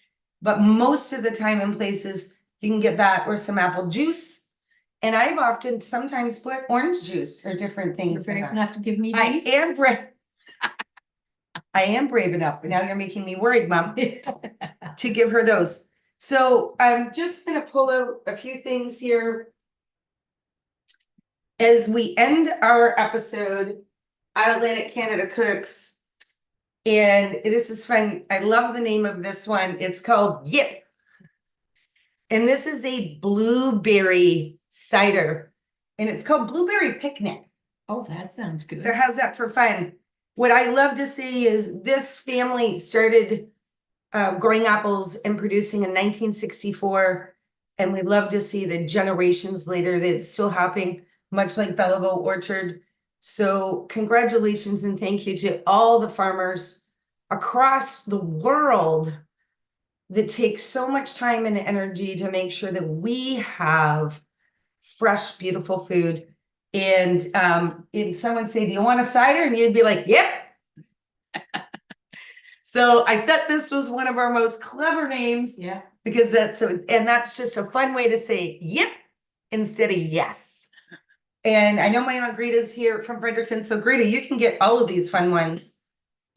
but most of the time in places you can get that or some apple juice. And I've often sometimes put orange juice or different things. You're brave enough to give me I these? am brave. I am brave enough, but now you're making me worried, Mom, to give her those. So I'm just gonna pull out a few things here. As we end our episode at Atlantic Canada Cooks, and this is fun. I love the name of this one. It's called Yip. And this is a blueberry cider. And it's called Blueberry Picnic. Oh, that sounds good. So how's that for fun? What I love to see is this family started growing apples and producing in 1964. And we love to see the generations later that it's still happening, much like Belleville Orchard. So congratulations and thank you to all the farmers across the world that take so much time and energy to make sure that we have fresh, beautiful food. And if someone say, do you want a cider? And you'd be like, yep. So I thought this was one of our most clever names. Yeah. Because that's just a fun way to say yep instead of yes. And I know my Aunt Greta's here from Fredericton. So Greta, you can get all of these fun ones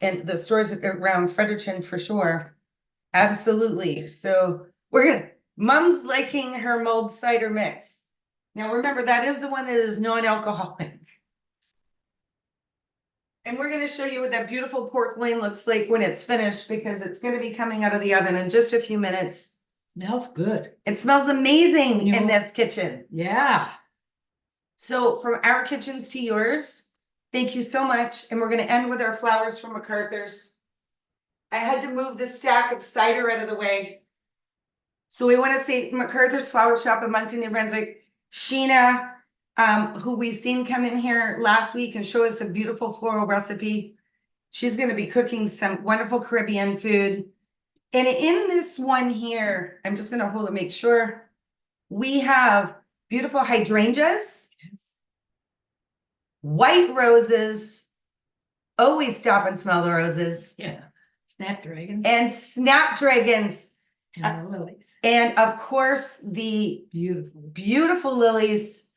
in the stores around Fredericton for sure. Absolutely. So Mom's liking her mulled cider mix. Now remember, that is the one that is non-alcoholic. And we're going to show you what that beautiful pork loin looks like when it's finished, because it's going to be coming out of the oven in just a few minutes. Smells good. It smells amazing in Yeah. this kitchen. Yeah. So from our kitchens to yours, thank you so much. And we're going to end with our flowers from MacArthur's. I had to move this stack of cider out of the way. So we want to say MacArthur's Flower Shop in Moncton, New Brunswick. Sheena, who we've seen come in here last week and show us a beautiful floral recipe. She's going to be cooking some wonderful Caribbean food. And in this one here, I'm just going to hold it, make sure we have beautiful hydrangeas, white roses. Always stop and smell the roses. Yeah. Snapdragons. And snapdragons. And the lilies. And of course, the beautiful lilies.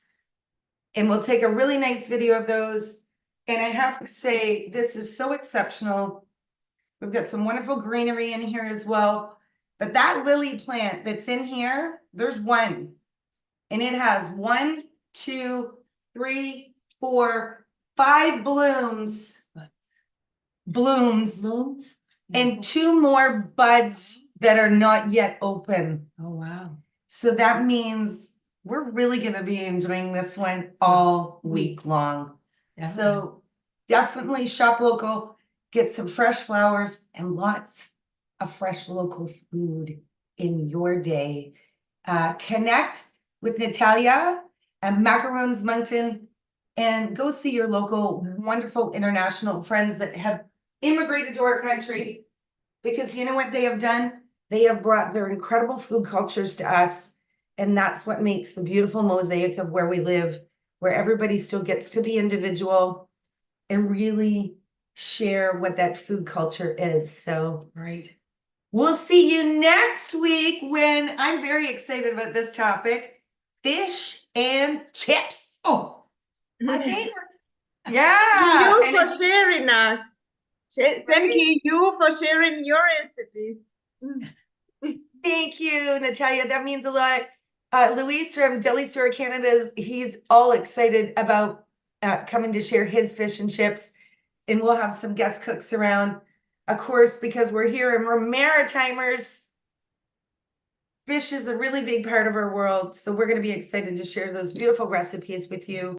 And we'll take a really nice video of those. And I have to say, this is so exceptional. We've got some wonderful greenery in here as well. But that lily plant that's in here, there's one. And it has 1, 2, 3, 4, 5 blooms. Blooms. And 2 more buds that are not yet open. Oh, wow. So that means we're really going to be enjoying this one all week long. Yeah. So definitely shop local, get some fresh flowers and lots of fresh local food in your day. Connect with Natalia at Macaroons Moncton and go see your local wonderful international friends that have immigrated to our country, because you know what they have done? They have brought their incredible food cultures to us. And that's what makes the beautiful mosaic of where we live, where everybody still gets to be individual and really share what that food culture is. So, Right. we'll see you next week when I'm very excited about this topic, fish and chips. Oh, My favorite. Thank Yeah. you and for it- sharing us. Thank you for sharing your recipes. Thank you, Natalia. That means a lot. Luis from Deli Store Canada, he's all excited about coming to share his fish and chips. And we'll have some guest cooks around, of course, because we're here and we're Maritimers. Fish is a really big part of our world. So we're going to be excited to share those beautiful recipes with you.